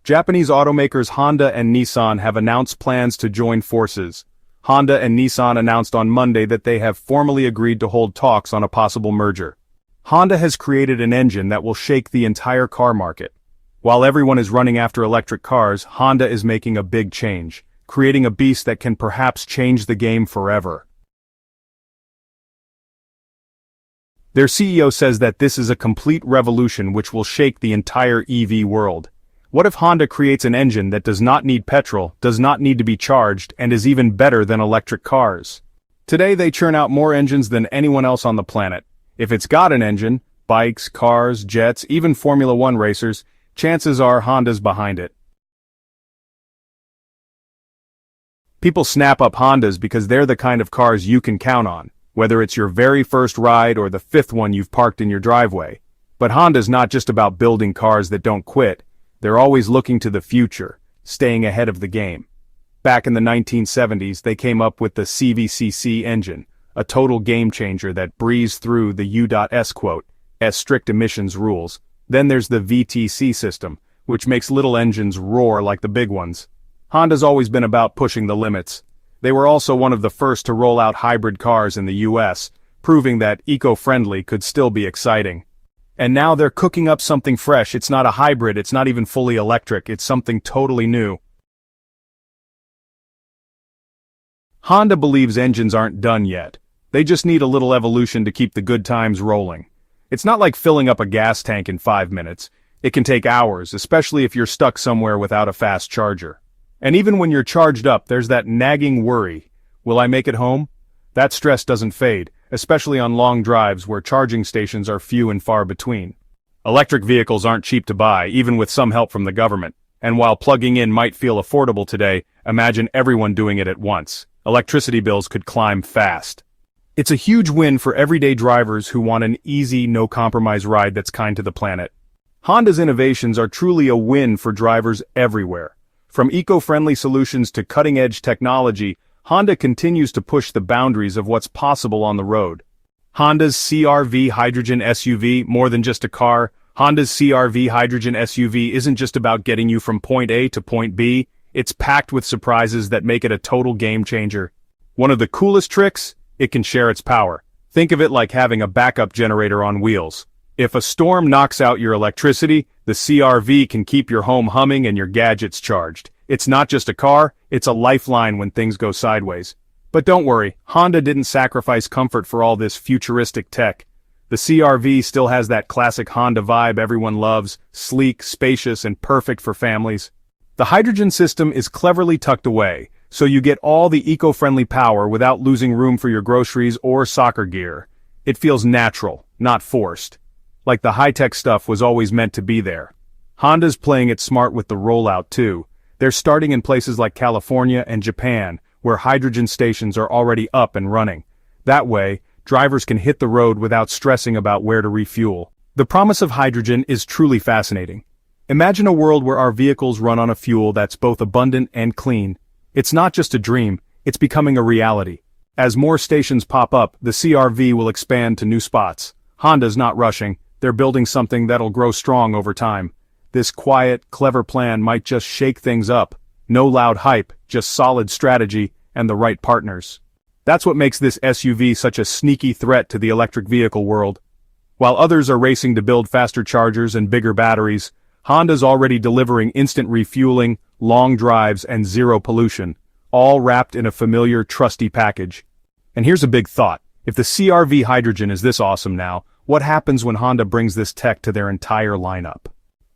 Japanese automakers Honda and Nissan have announced plans to join forces. Honda and Nissan announced on Monday that they have formally agreed to hold talks on a possible merger. Honda has created an engine that will shake the entire car market. While everyone is running after electric cars, Honda is making a big change, creating a beast that can perhaps change the game forever. Their CEO says that this is a complete revolution which will shake the entire EV world. What if Honda creates an engine that does not need petrol, does not need to be charged, and is even better than electric cars? Today they churn out more engines than anyone else on the planet. If it's got an engine, bikes, cars, jets, even Formula One racers, chances are Honda's behind it. People snap up Hondas because they're the kind of cars you can count on, whether it's your very first ride or the fifth one you've parked in your driveway. But Honda's not just about building cars that don't quit. They're always looking to the future, staying ahead of the game. Back in the 1970s, they came up with the CVCC engine, a total game changer that breezed through the U.S. quote, as strict emissions rules. Then there's the VTC system, which makes little engines roar like the big ones. Honda's always been about pushing the limits. They were also one of the first to roll out hybrid cars in the U.S., proving that eco-friendly could still be exciting. And now they're cooking up something fresh. It's not a hybrid, it's not even fully electric, it's something totally new. Honda believes engines aren't done yet. They just need a little evolution to keep the good times rolling. It's not like filling up a gas tank in 5 minutes. It can take hours, especially if you're stuck somewhere without a fast charger. And even when you're charged up, there's that nagging worry. Will I make it home? That stress doesn't fade, especially on long drives where charging stations are few and far between. Electric vehicles aren't cheap to buy, even with some help from the government. And while plugging in might feel affordable today, imagine everyone doing it at once. Electricity bills could climb fast. It's a huge win for everyday drivers who want an easy, no-compromise ride that's kind to the planet. Honda's innovations are truly a win for drivers everywhere. From eco-friendly solutions to cutting-edge technology, Honda continues to push the boundaries of what's possible on the road. Honda's CR-V hydrogen SUV, more than just a car, Honda's CR-V hydrogen SUV isn't just about getting you from point A to point B, it's packed with surprises that make it a total game changer. One of the coolest tricks? It can share its power. Think of it like having a backup generator on wheels. If a storm knocks out your electricity, the CR-V can keep your home humming and your gadgets charged. It's not just a car, it's a lifeline when things go sideways. But don't worry, Honda didn't sacrifice comfort for all this futuristic tech. The CR-V still has that classic Honda vibe everyone loves, sleek, spacious, and perfect for families. The hydrogen system is cleverly tucked away, so you get all the eco-friendly power without losing room for your groceries or soccer gear. It feels natural, not forced. Like the high-tech stuff was always meant to be there. Honda's playing it smart with the rollout too. They're starting in places like California and Japan, where hydrogen stations are already up and running. That way, drivers can hit the road without stressing about where to refuel. The promise of hydrogen is truly fascinating. Imagine a world where our vehicles run on a fuel that's both abundant and clean. It's not just a dream, it's becoming a reality. As more stations pop up, the CR-V will expand to new spots. Honda's not rushing, they're building something that'll grow strong over time. This quiet, clever plan might just shake things up. No loud hype, just solid strategy and the right partners. That's what makes this SUV such a sneaky threat to the electric vehicle world. While others are racing to build faster chargers and bigger batteries, Honda's already delivering instant refueling, long drives, and zero pollution, all wrapped in a familiar, trusty package. And here's a big thought. If the CR-V hydrogen is this awesome now, what happens when Honda brings this tech to their entire lineup?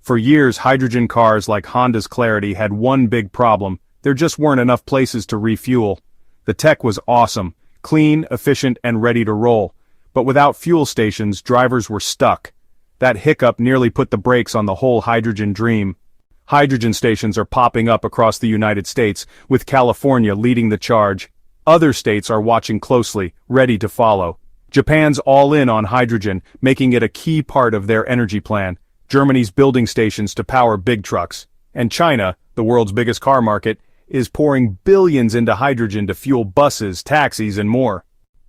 For years, hydrogen cars like Honda's Clarity had one big problem: there just weren't enough places to refuel. The tech was awesome, clean, efficient, and ready to roll. But without fuel stations, drivers were stuck. That hiccup nearly put the brakes on the whole hydrogen dream. Hydrogen stations are popping up across the United States, with California leading the charge. Other states are watching closely, ready to follow. Japan's all in on hydrogen, making it a key part of their energy plan. Germany's building stations to power big trucks. And China, the world's biggest car market, is pouring billions into hydrogen to fuel buses, taxis, and more.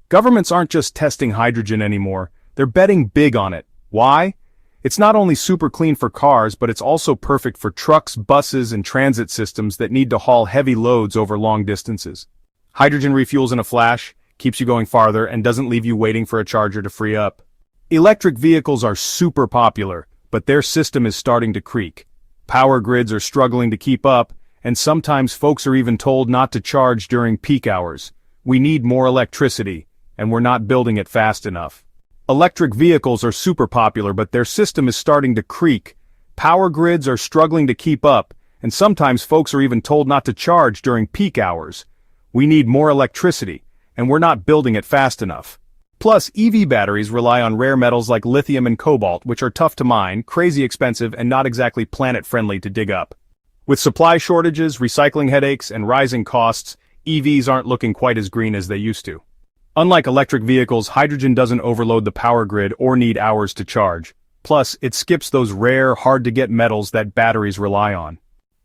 Governments aren't just testing hydrogen anymore, they're betting big on it. Why? It's not only super clean for cars, but it's also perfect for trucks, buses, and transit systems that need to haul heavy loads over long distances. Hydrogen refuels in a flash, keeps you going farther, and doesn't leave you waiting for a charger to free up. Electric vehicles are super popular, but their system is starting to creak. Power grids are struggling to keep up, and sometimes folks are even told not to charge during peak hours. We need more electricity, and we're not building it fast enough. Electric vehicles are super popular, but their system is starting to creak. Power grids are struggling to keep up, and sometimes folks are even told not to charge during peak hours. We need more electricity, and we're not building it fast enough. Plus, EV batteries rely on rare metals like lithium and cobalt, which are tough to mine, crazy expensive, and not exactly planet-friendly to dig up. With supply shortages, recycling headaches, and rising costs, EVs aren't looking quite as green as they used to. Unlike electric vehicles, hydrogen doesn't overload the power grid or need hours to charge. Plus, it skips those rare, hard-to-get metals that batteries rely on.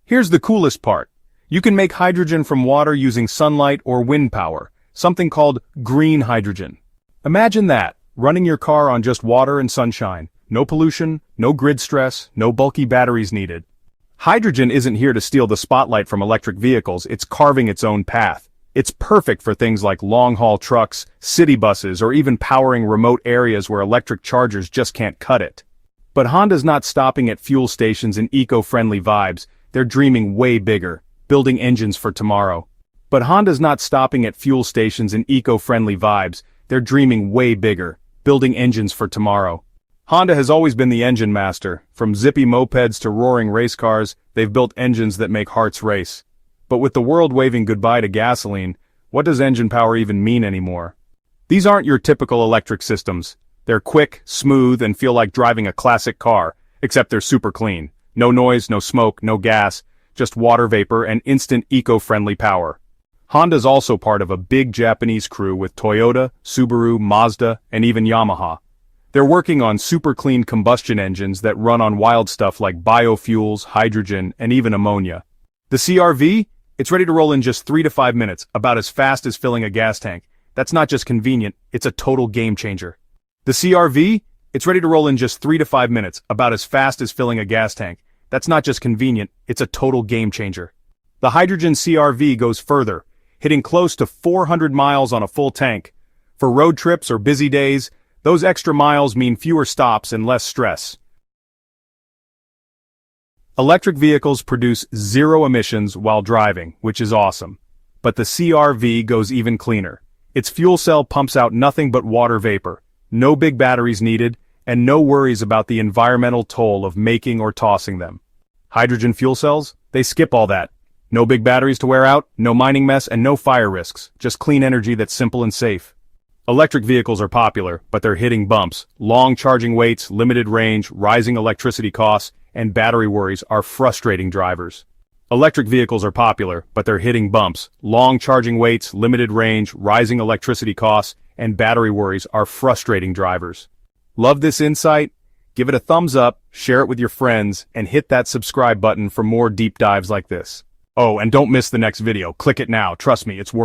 Here's the coolest part. You can make hydrogen from water using sunlight or wind power, something called green hydrogen. Imagine that, running your car on just water and sunshine. No pollution, no grid stress, no bulky batteries needed. Hydrogen isn't here to steal the spotlight from electric vehicles, it's carving its own path. It's perfect for things like long-haul trucks, city buses, or even powering remote areas where electric chargers just can't cut it. But Honda's not stopping at fuel stations and eco-friendly vibes, they're dreaming way bigger, building engines for tomorrow. But Honda's not stopping at fuel stations and eco-friendly vibes, they're dreaming way bigger, building engines for tomorrow. Honda has always been the engine master. From zippy mopeds to roaring race cars, they've built engines that make hearts race. But with the world waving goodbye to gasoline, what does engine power even mean anymore? These aren't your typical electric systems. They're quick, smooth, and feel like driving a classic car, except they're super clean. No noise, no smoke, no gas, just water vapor and instant eco-friendly power. Honda's also part of a big Japanese crew with Toyota, Subaru, Mazda, and even Yamaha. They're working on super clean combustion engines that run on wild stuff like biofuels, hydrogen, and even ammonia. The CR-V? It's ready to roll in just 3 to 5 minutes, about as fast as filling a gas tank. That's not just convenient, it's a total game changer. The CR-V? It's ready to roll in just 3 to 5 minutes, about as fast as filling a gas tank. That's not just convenient, it's a total game changer. The hydrogen CR-V goes further, hitting close to 400 miles on a full tank. For road trips or busy days, those extra miles mean fewer stops and less stress. Electric vehicles produce zero emissions while driving, which is awesome. But the CR-V goes even cleaner. Its fuel cell pumps out nothing but water vapor, no big batteries needed, and no worries about the environmental toll of making or tossing them. Hydrogen fuel cells? They skip all that. No big batteries to wear out, no mining mess, and no fire risks, just clean energy that's simple and safe. Electric vehicles are popular, but they're hitting bumps. Long charging waits, limited range, rising electricity costs, and battery worries are frustrating drivers. Electric vehicles are popular, but they're hitting bumps. Long charging waits, limited range, rising electricity costs, and battery worries are frustrating drivers. Love this insight? Give it a thumbs up, share it with your friends, and hit that subscribe button for more deep dives like this. Oh, and don't miss the next video. Click it now. Trust me, it's worth it.